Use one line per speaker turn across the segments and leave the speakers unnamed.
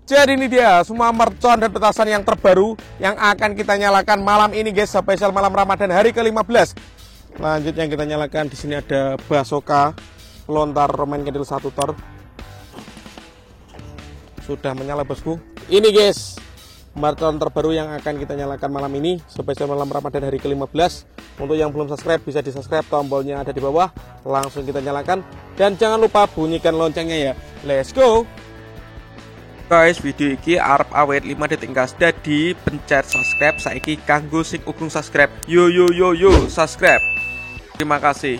Jadi ini dia semua mercon dan petasan yang terbaru yang akan kita nyalakan malam ini guys, spesial malam Ramadan hari ke-15. Lanjut yang kita nyalakan di sini ada Basoka pelontar Roman Candle 1 tor. Sudah menyala bosku. Ini guys mercon terbaru yang akan kita nyalakan malam ini spesial malam Ramadan hari ke-15. Untuk yang belum subscribe bisa di subscribe, tombolnya ada di bawah, langsung kita nyalakan. Dan jangan lupa bunyikan loncengnya ya. Let's go guys, video ini arep awet 5 detik gas. Jadi pencet subscribe saiki kanggo sing ukung subscribe. Yo subscribe. Terima kasih.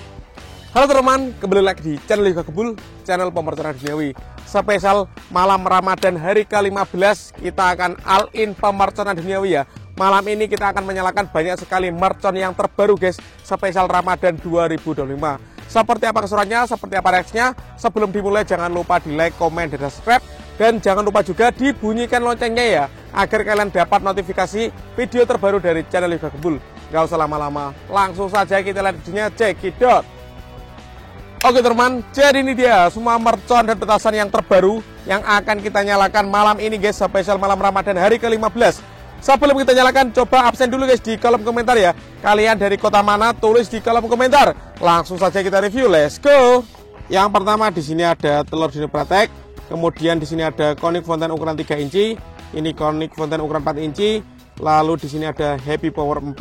Halo teman, kembali lagi di channel Yoga Gebul, channel pemercon duniawi. Spesial malam Ramadan hari ke-15 kita akan all in pemerconan duniawi ya. Malam ini kita akan menyalakan banyak sekali mercon yang terbaru guys, spesial Ramadan 2025. Seperti apa keseruannya, seperti apa reaksinya? Sebelum dimulai jangan lupa di like, komen, dan subscribe. Dan jangan lupa juga dibunyikan loncengnya ya, agar kalian dapat notifikasi video terbaru dari channel Yoga Gebul. Gak usah lama-lama, langsung saja kita lihat videonya, cekidot. Oke teman, jadi ini dia semua mercon dan petasan yang terbaru yang akan kita nyalakan malam ini guys, spesial malam Ramadan hari ke-15. Sebelum kita nyalakan, coba absen dulu guys di kolom komentar ya. Kalian dari kota mana, tulis di kolom komentar. Langsung saja kita review, let's go. Yang pertama di sini ada telur dino pratek. Kemudian di sini ada Conic Fountain ukuran 3 inci. Ini Conic Fountain ukuran 4 inci. Lalu di sini ada Happy Power 4.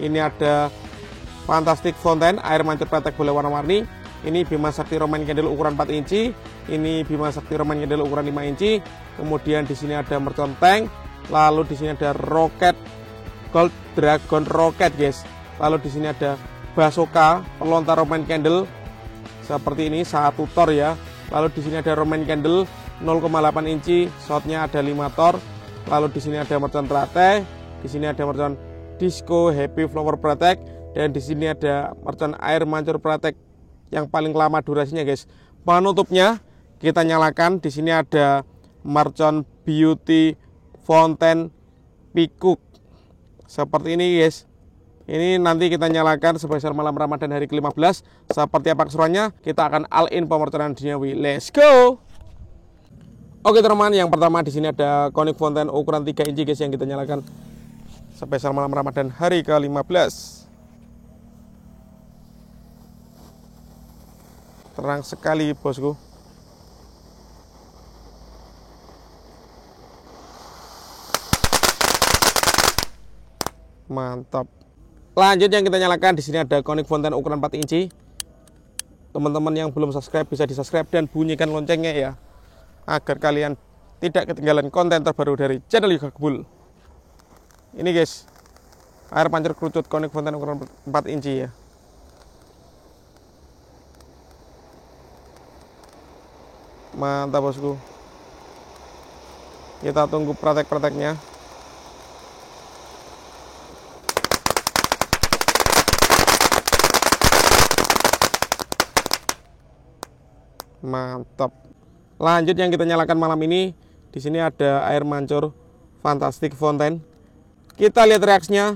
Ini ada Fantastic Fountain air mancur pratek boleh warna-warni. Ini Bima Sakti Roman Candle ukuran 4 inci. Ini Bima Sakti Roman Candle ukuran 5 inci. Kemudian di sini ada mercon tank. Lalu di sini ada Rocket Gold Dragon Rocket guys. Lalu di sini ada Basoka pelontar Roman Candle seperti ini 1 tor ya. Lalu di sini ada Roman Candle 0,8 inci, shotnya ada 5 tor. Lalu di sini ada mercon Trate, di sini ada mercon Disco Happy Flower Pratek, dan di sini ada mercon air mancur pratek yang paling lama durasinya guys. Penutupnya kita nyalakan, di sini ada mercon Beauty Fountain Pikuk. Seperti ini guys. Ini nanti kita nyalakan spesial malam Ramadan hari ke-15. Seperti apa keseruannya, kita akan all in pemerconan duniawi. Let's go. Oke teman, yang pertama di sini ada Conic Fountain ukuran 3 inci guys yang kita nyalakan spesial malam Ramadan hari ke-15. Terang sekali bosku. Mantap. Lanjut yang kita nyalakan, di sini ada Conic Fountain ukuran 4 inci. Teman-teman yang belum subscribe bisa di subscribe dan bunyikan loncengnya ya, agar kalian tidak ketinggalan konten terbaru dari channel Yoga Gebul. Ini guys, air pancur kerucut Conic Fountain ukuran 4 inci ya. Mantap bosku. Kita tunggu praktek-prakteknya. Mantap. Lanjut yang kita nyalakan malam ini, di sini ada air mancur Fantastic Fountain. Kita lihat reaksinya.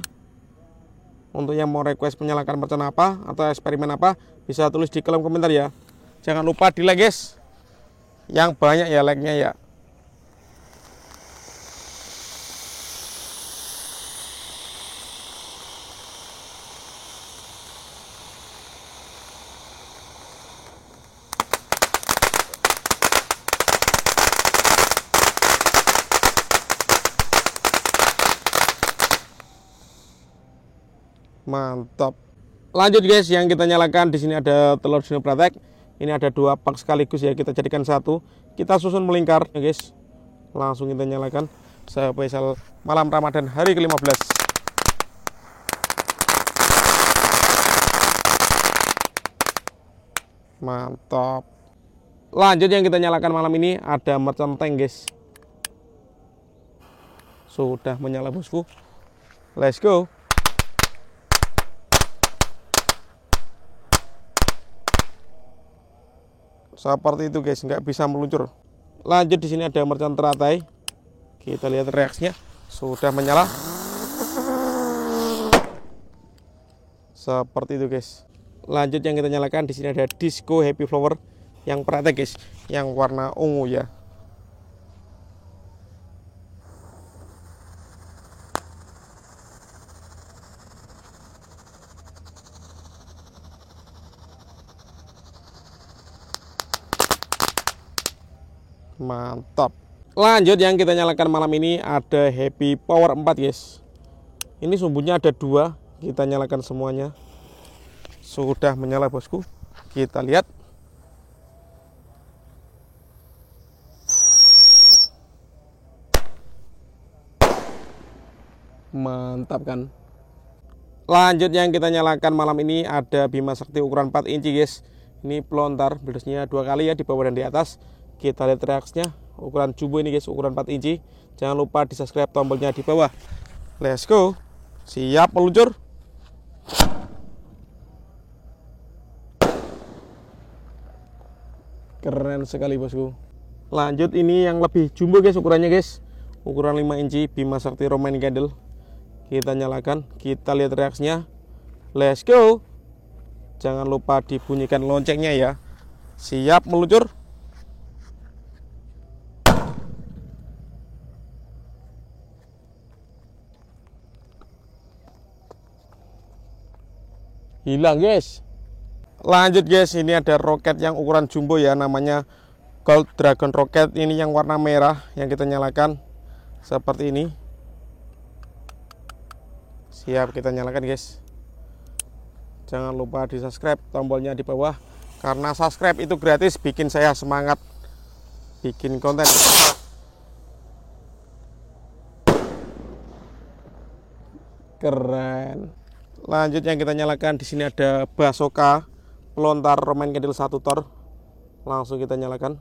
Untuk yang mau request menyalakan mercon apa atau eksperimen apa, bisa tulis di kolom komentar ya. Jangan lupa di like guys, yang banyak ya like-nya ya. Mantap. Lanjut guys, yang kita nyalakan di sini ada telur dino pratek. Ini ada 2 pak sekaligus ya, kita jadikan 1. Kita susun melingkar ya guys. Langsung kita nyalakan spesial malam Ramadan hari ke-15. Mantap. Lanjut yang kita nyalakan malam ini ada mercon tank guys. Sudah menyala bosku. Let's go. Seperti itu guys, nggak bisa meluncur. Lanjut di sini ada mercon teratai. Kita lihat reaksinya. Sudah menyala. Seperti itu guys. Lanjut yang kita nyalakan, di sini ada Disco Happy Flower yang pratek guys, yang warna ungu ya. Mantap. Lanjut yang kita nyalakan malam ini ada Happy Power 4 guys. Ini sumbunya ada 2, kita nyalakan semuanya. Sudah menyala bosku. Kita lihat. Mantap kan. Lanjut yang kita nyalakan malam ini ada Bima Sakti ukuran 4 inci guys. Ini pelontar, bledesnya 2 kali ya, di bawah dan di atas. Kita lihat reaksinya. Ukuran jumbo ini guys, ukuran 4 inci. Jangan lupa di subscribe, tombolnya di bawah. Let's go. Siap meluncur. Keren sekali bosku. Lanjut ini yang lebih jumbo guys ukurannya guys. Ukuran 5 inci Bima Sakti Roman Candle. Kita nyalakan, kita lihat reaksinya. Let's go. Jangan lupa dibunyikan loncengnya ya. Siap meluncur. Hilang guys. Lanjut guys, ini ada roket yang ukuran jumbo ya, namanya Gold Dragon Rocket. Ini yang warna merah yang kita nyalakan seperti ini. Siap, kita nyalakan guys. Jangan lupa di subscribe, tombolnya di bawah, karena subscribe itu gratis, bikin saya semangat bikin konten. Keren. Lanjut yang kita nyalakan, di sini ada Basoka pelontar Roman Candle 1 tor. Langsung kita nyalakan.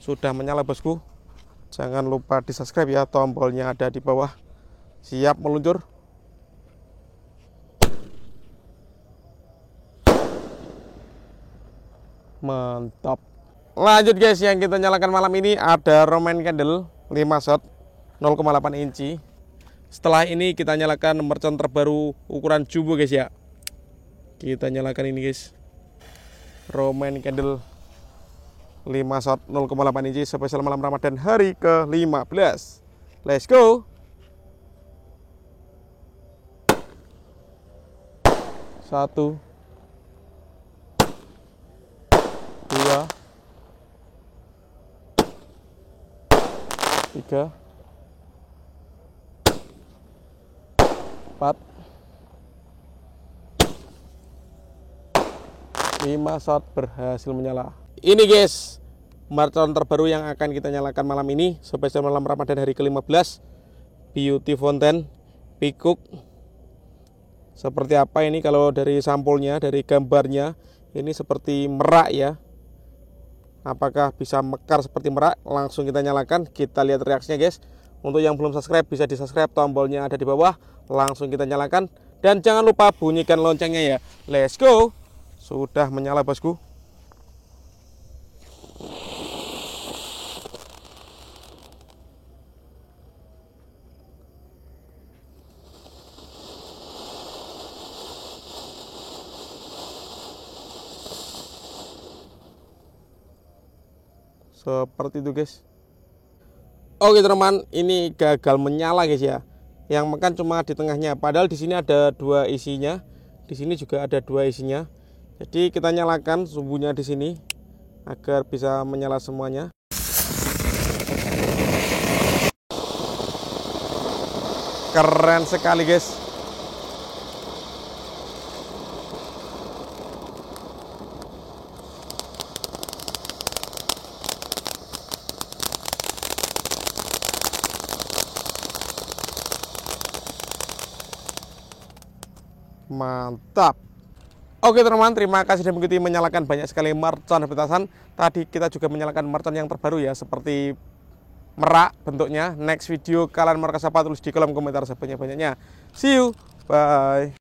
Sudah menyala bosku. Jangan lupa di subscribe ya, tombolnya ada di bawah. Siap meluncur. Mantap. Lanjut guys, yang kita nyalakan malam ini ada Roman Candle 5 shot 0,8 inci. Setelah ini kita nyalakan mercon terbaru ukuran jumbo guys ya. Kita nyalakan ini guys, Roman Candle 5 shot 0,8 inci spesial malam Ramadan hari ke-15. Let's go. Satu, 2, 3, 4, 5 shot berhasil menyala. Ini guys, mercon terbaru yang akan kita nyalakan malam ini spesial malam Ramadan hari ke-15. Beauty Fountain Pikuk. Seperti apa ini kalau dari sampulnya, dari gambarnya, ini seperti merak ya. Apakah bisa mekar seperti merak? Langsung kita nyalakan, kita lihat reaksinya guys. Untuk yang belum subscribe bisa di subscribe, tombolnya ada di bawah. Langsung kita nyalakan, dan jangan lupa bunyikan loncengnya ya. Let's go. Sudah menyala bosku. Seperti itu guys. Oke teman, ini gagal menyala guys ya. Yang makan cuma di tengahnya, padahal di sini ada 2 isinya. Di sini juga ada 2 isinya. Jadi kita nyalakan sumbunya di sini agar bisa menyala semuanya. Keren sekali guys. Mantap. Oke teman-teman, terima kasih sudah mengikuti menyalakan banyak sekali mercon petasan. Tadi kita juga menyalakan mercon yang terbaru ya, seperti merak bentuknya. Next video kalian mau apa, tulis di kolom komentar sebanyak-banyaknya. See you, bye.